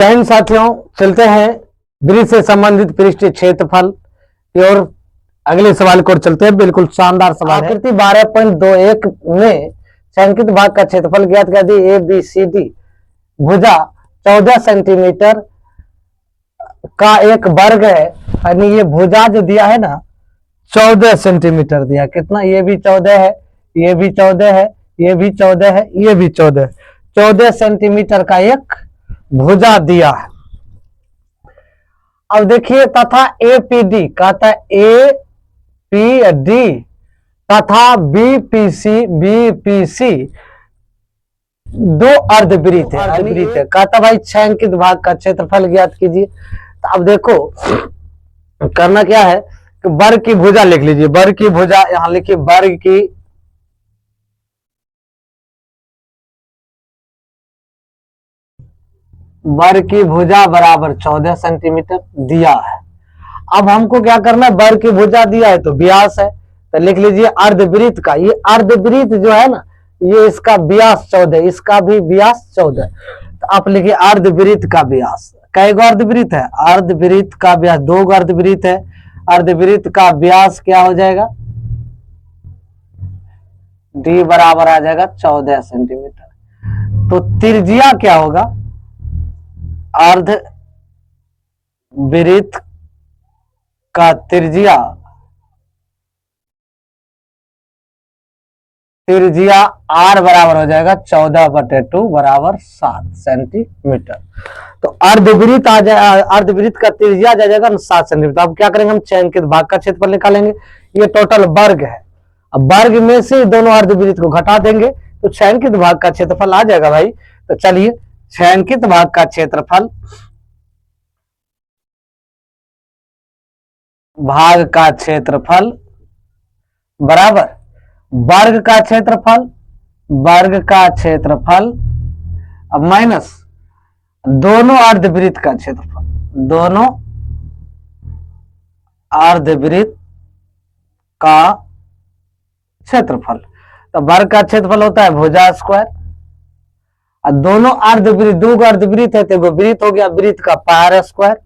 बहन साथियों, चलते हैं वृत्त से संबंधित पृष्ठीय क्षेत्रफल की ओर। अगले सवाल की ओर चलते हैं। बिल्कुल शानदार सवाल है। आकृति 12.21 में छायांकित भाग का क्षेत्रफल ज्ञात कर दी। ए बी सी डी भुजा 14 सेंटीमीटर का एक वर्ग है। यानी ये भुजा जो दिया है ना 14 सेंटीमीटर दिया। कितना? ये भी 14 है, ये भी 14 है, ये भी 14 है, ये भी 14 सेंटीमीटर का एक भुजा दिया है। अब देखिए, तथा एपीडी कहता है एपीडी तथा बीपीसी दो अर्धवृत्त है। अर्धवृत्त है कहता भाई छायांकित भाग का क्षेत्रफल ज्ञात कीजिए। तो अब देखो करना क्या है कि वर्ग की भुजा लिख लीजिए। वर्ग की भुजा यहां लिखिए। वर्ग की भुजा बराबर 14 सेंटीमीटर दिया है। अब हमको क्या करना है, वर्ग की भुजा दिया है तो व्यास है, तो लिख लीजिए अर्धवृत्त का। ये अर्धवृत्त जो है ना, ये इसका व्यास 14, इसका भी व्यास 14। तो आप लिखिए अर्धवृत्त का व्यास। कई गो अर्धवृत्त है? अर्धवृत्त का व्यास 2 गो अर्धवृत्त है। अर्धवृत्त का व्यास क्या हो जाएगा? डी बराबर आ जाएगा 14 सेंटीमीटर। तो त्रिज्या क्या होगा? अर्धवृत्त का त्रिज्या आर बराबर हो जाएगा 14/2 बराबर 7 सेंटीमीटर। तो अर्धवृत्त आ जाए, अर्धवृत्त का त्रिज्या आ जाएगा 7 सेंटीमीटर। अब क्या करेंगे, हम छायांकित भाग का क्षेत्रफल निकालेंगे। ये टोटल वर्ग है। अब वर्ग में से दोनों अर्धवृत्त को घटा देंगे तो छायांकित भाग का क्षेत्रफल आ जाएगा भाई। तो चलिए, छायांकित भाग का क्षेत्रफल, भाग का क्षेत्रफल बराबर वर्ग का क्षेत्रफल, वर्ग का क्षेत्रफल अब माइनस दोनों अर्धवृत्त का क्षेत्रफल, दोनों अर्धवृत्त का क्षेत्रफल। तो वर्ग का क्षेत्रफल होता है भुजा स्क्वायर, और दोनों अर्धवृत्त, दो अर्धवृत्त है तो वृत्त हो गया, वृत्त का पार स्क्वायर।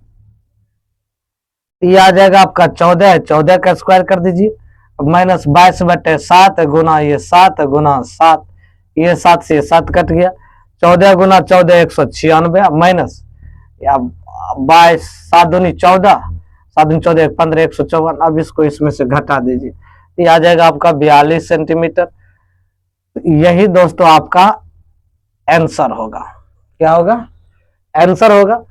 ये आ जाएगा आपका 14 है, 14 का स्क्वायर कर दीजिए। माइनस 22/7 गुना ये 7 गुना 7, ये 7 से 7 कट गया। 14 गुना 14 196 माइनस 22, 7 दूनी 14, 7 दूनी 14 15 154। अब इसको इसमें से घटा दीजिए, ये आ जाएगा आपका 42 सेंटीमीटर। यही दोस्तों आपका आंसर होगा। क्या होगा? आंसर होगा,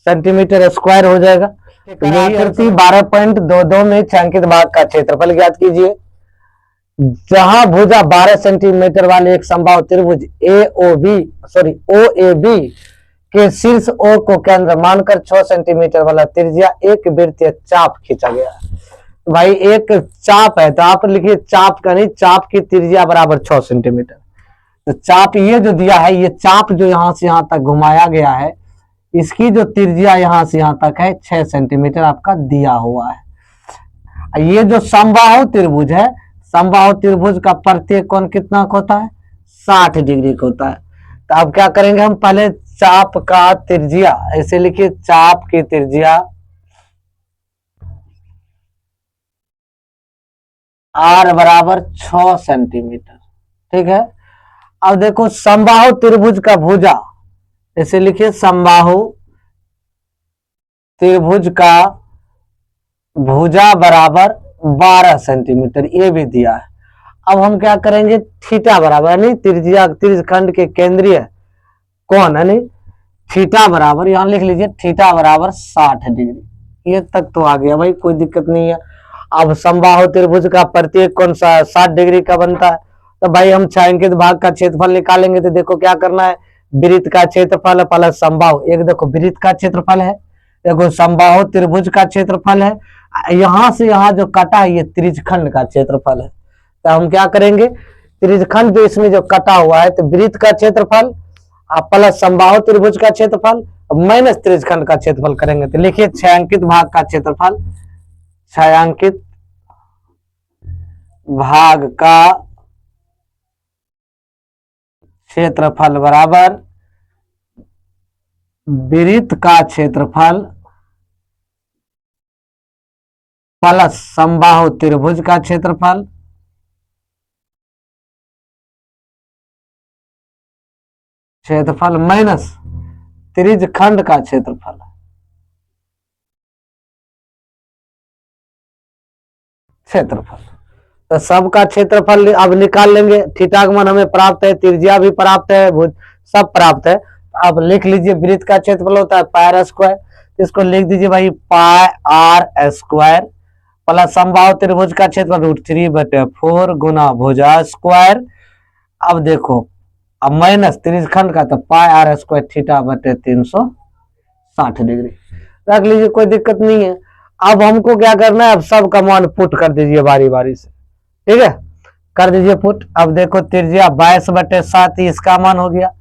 सेंटीमीटर स्क्वायर हो जाएगा। तो यही आकृति 12.22 में छायांकित भाग का क्षेत्रफल ज्ञात कीजिए। जहां भुजा 12 सेंटीमीटर वाले एक समबाहु त्रिभुज OAB के शीर्ष O को केंद्र मानकर 6 सेंटीमीटर वाला त्रिज्या एक वृत्तीय चाप खींचा गया। भाई एक चाप है तो आप लिखिए चाप का नहीं, चाप की त्रिज्या बराबर 6 सेंटीमीटर। तो चाप ये जो दिया है, ये चाप जो यहां से यहां तक घुमाया गया है, इसकी जो त्रिज्या यहां से यहां तक है 6 सेंटीमीटर आपका दिया हुआ है। ये जो समबाहु त्रिभुज है, समबाहु त्रिभुज का प्रत्येक कोण कितना होता है? 60 डिग्री का होता है। तो अब क्या करेंगे, हम पहले चाप का त्रिज्या ऐसे लिखिए, चाप की त्रिज्या R बराबर 6 सेंटीमीटर। ठीक है। अब देखो समबाहु त्रिभुज का भुजा ऐसे लिखिए, समबाहु त्रिभुज का भुजा बराबर 12 सेंटीमीटर, ये भी दिया है। अब हम क्या करेंगे, थीटा बराबर यानी त्रिज्या, त्रिज्यखंड के केंद्रीय कोण यानी थीटा बराबर, यहां लिख लीजिए थीटा बराबर 60 डिग्री। ये तक तो आ गया भाई, कोई दिक्कत नहीं है। अब समबाहु त्रिभुज का प्रत्येक कोण 60 डिग्री का बनता है। तो भाई हम छायांकित भाग का क्षेत्रफल निकालेंगे। तो देखो क्या करना है, वृत्त का क्षेत्रफल प्लस समबाहु, एक देखो वृत्त का क्षेत्रफल है, देखो समबाहु त्रिभुज का क्षेत्रफल है, यहां से यहां जो कटा है ये त्रिज्यखंड का क्षेत्रफल है। तो हम क्या करेंगे, त्रिज्यखंड जो इसमें जो कटा हुआ है, तो वृत्त का क्षेत्रफल प्लस समबाहु त्रिभुज का क्षेत्रफल माइनस त्रिज्यखंड का क्षेत्रफल करेंगे। तो लिखिए छायांकित भाग का क्षेत्रफल, छायांकित भाग का क्षेत्रफल बराबर वृत्त का क्षेत्रफल प्लस समबाहु त्रिभुज का क्षेत्रफल माइनस त्रिज्य खंड का क्षेत्रफल। तो सबका क्षेत्रफल अब निकाल लेंगे। थीटा का मान हमें प्राप्त है, त्रिज्या भी प्राप्त है, भुज सब प्राप्त है। अब लिख लीजिए वृत्त का क्षेत्रफल होता है पाई आर स्क्वायर, इसको लिख दीजिए भाई पाई आर स्क्वायर प्लस समबाहु त्रिभुज का क्षेत्रफल √3/4 गुना भुजा स्क्वायर। अब देखो अब माइनस त्रिज्य खंड का तो पाई आर स्क्वायर θ/360 डिग्री रख लीजिए, कोई दिक्कत नहीं है। अब हमको क्या करना है, अब सबका मान पुट कर दीजिए बारी बारी से, ठीक है, कर दीजिए पुट। अब देखो त्रिज्या 22/7 इसका मान हो गया,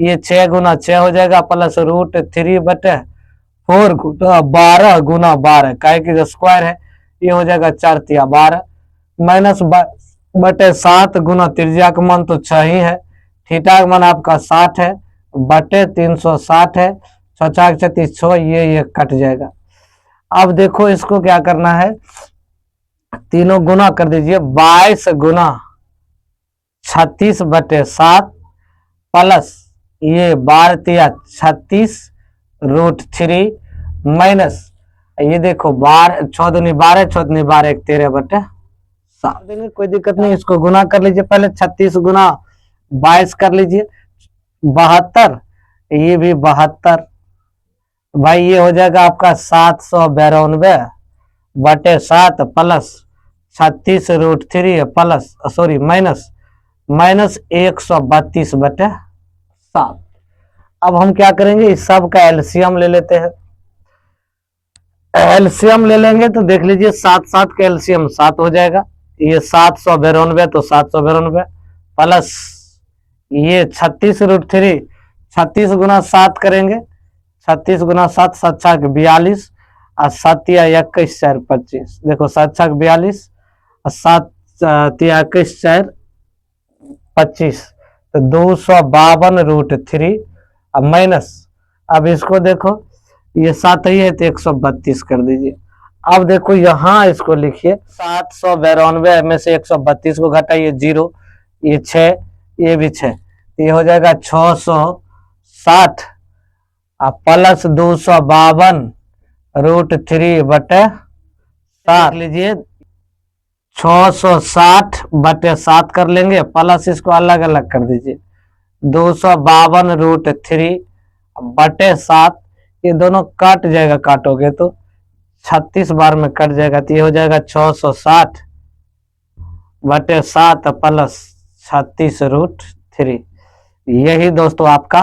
ये 6 गुना 6 हो जाएगा प्लस √3/4 गुना 12 गुना 12 काय की स्क्वायर है, ये हो जाएगा 4 तिया 12 माइनस 7 गुना त्रिज्या का मान तो 6 ही है, थीटा का मान आपका 60 है बटे 360 है, 6 36 6 ये कट जाएगा। अब देखो इसको क्या करना है, तीनों गुना कर दीजिए 22 गुना 36/7 प्लस ये 12 तिया 36 √3 माइनस ये देखो 12 6 दूनी 12 6 दूनी 12 13/7। कोई दिक्कत नहीं, इसको गुना कर लीजिए, पहले 36 गुना 22 कर लीजिए 72, ये भी 72 भाई, ये हो जाएगा आपका 792/7 प्लस 36 √3 प्लस सॉरी माइनस 132/7। अब हम क्या करेंगे, इस सब का एलसीएम ले लेते हैं। एलसीएम ले लेंगे तो देख लीजिए 7 7 का एलसीएम 7 हो जाएगा, ये 792 तो 792 प्लस ये 36 √3 36 गुना 7 करेंगे, 36 गुना 7 7 6 42 और 7 तिया 21 4 25, देखो 7 6 42 और 7 तिया 21 4 25 तो 252 √3 अब माइनस, अब इसको देखो ये 7 ही है तो 132 कर दीजिए। अब देखो यहाँ इसको लिखिए 792 में से 132 को घटाइए 0, ये 6 ये भी 6, ये हो जाएगा 660 प्लस 252 √3/7 लीजिए 660/7 कर लेंगे प्लस इसको अलग अलग कर दीजिए 252 √3/7, ये दोनों काट जाएगा, काटोगे तो 36 बार में कट जाएगा, तो ये हो जाएगा 660/7 प्लस 36 √3। यही दोस्तों आपका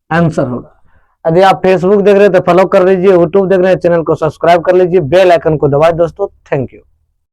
आंसर होगा। यदि आप फेसबुक देख रहे हैं तो फॉलो कर लीजिए, यूट्यूब देख रहे हैं चैनल को सब्सक्राइब कर लीजिए, बेल आइकन को दबाएं दोस्तों। Thank you.